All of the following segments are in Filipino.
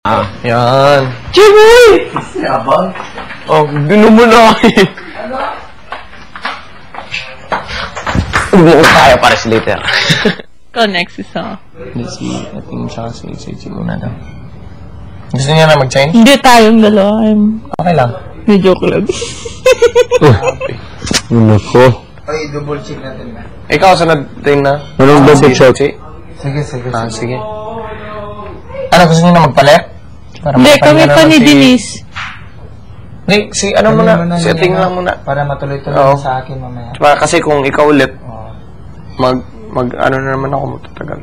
Yan. Jimmy! Yabang? Oh, binom mo na ako eh. Huwag tayo para si later. Ikaw next isa. Let's see. I think siya si una daw. Gusto niya na mag-change? Hindi tayong dalawa. Okay lang. May joke lang. Ano ko? Okay, double check natin na. Ikaw, sunod din na. Anong double check? Sige. Sige. Ano, gusto niyo na magpalit? Hindi, kami pa ni Denise. Hindi, ano muna, setting lang muna. Para matuloy-tuloy sa akin mamaya. Kasi kung ikaw ulit, ano na naman ako matatagal.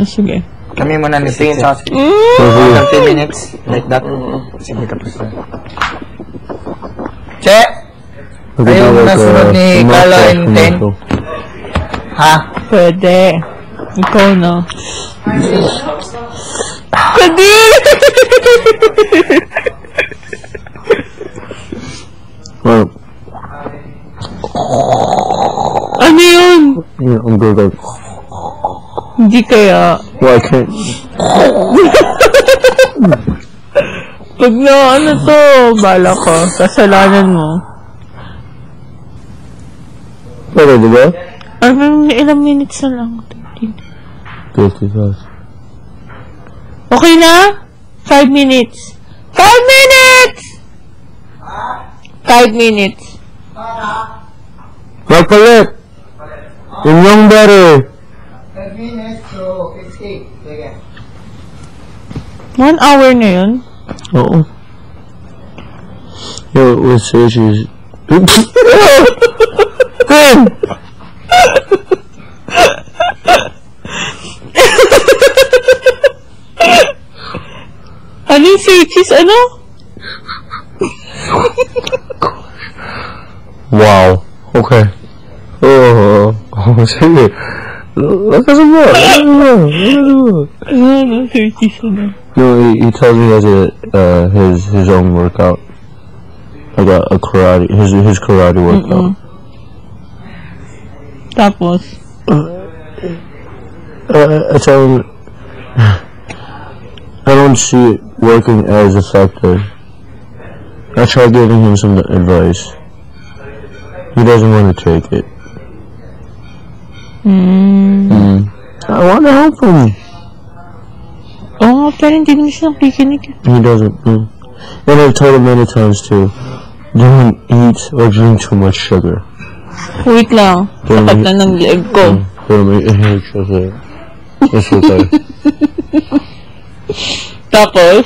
Sige. Kami muna ni Tingin sa akin. 30 minutes, like that. Sige, tapos na. Che! Ayaw mo na sunod ni Carlo in 10? Ha? Pwede. Ikaw na. Pwede! Ano yun? Yeah, I'm good. Hindi kaya. Why can't? Pag na ano to, bala ko. Kasalanan mo. Pwede, di ba? Ilang minutes na lang. 50,000. Okay na? 5 minutes. 5 minutes! 5 minutes. Magpalit! Yung yung better. 5 minutes, so 50. Sige. 1 hour na yun? Oo. Yo, with Sergio's... Ano yung searches? Ano? Wow. Okay. Oh, sige. Lakas mo. Ano searches? Ano? No, he tells me he has his own workout. Like a karate, his karate workout. Tapos? I tell him I don't see it working as effective. I try giving him some advice. He doesn't want to take it. I want to help him. Oo, pero hindi naman siya nakikinig. He doesn't. And I've told him many times too, don't eat or drink too much sugar. Wait lang. Sapat na ng leg ko. Pero may sugar. It's okay. Tapos?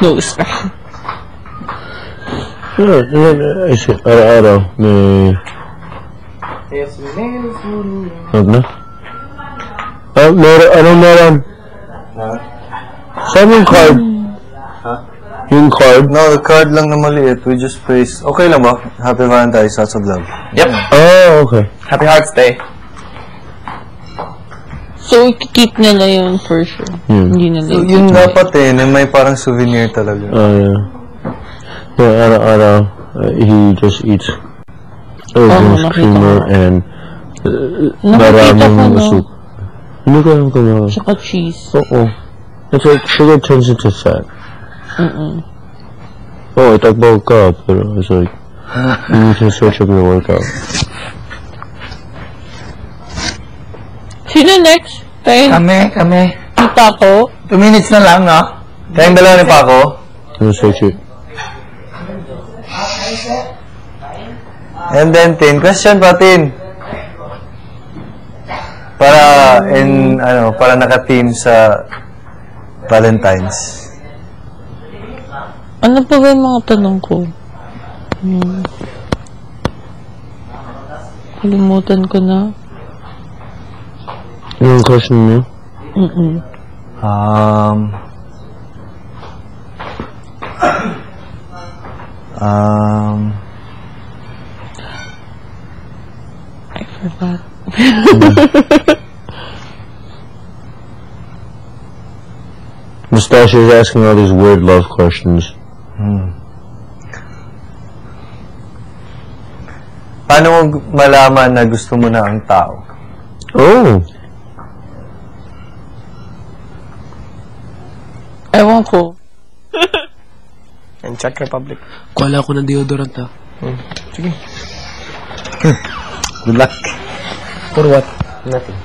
Nose pa. Yeah, I see. Araw-araw may... Huwag na? Meron? Saan yung card? Yung card? No, the card lang na maliit. We just praise. Okay lang ba? Happy Valentine's, lots of love. Yep. Oh, okay. Happy Hearts Day. So, ikikip nila yun for sure. Hindi nila So, yun dapat na may parang souvenir talaga. Yeah. Yeah, araw-araw, he just eats drinks creamer and maraming soup. Hindi ko alam kung ano. Tsaka cheese. Oo. It's like sugar turns into fat. Oh, itakbaw ka, pero it's like, you can switch up your workout. Sino next? Tayo. Kami. Kita ko. 2 minutes na lang, no? Kayong dalawa ni Paco? I'll switch it. And then, Tin. Question pa, Tin. Para naka-team sa Valentine's. Ano pa ba yung mga tanong ko? Kalimutan ko na. Yung question niyo? I forgot. Mustache is asking all these weird love questions. Paano mo malaman na gusto mo na ang tao? Oh! Ewan ko. And Czech Republic. Kuala ko ng deodorant ha. Sige. Good luck. For what? Nothing.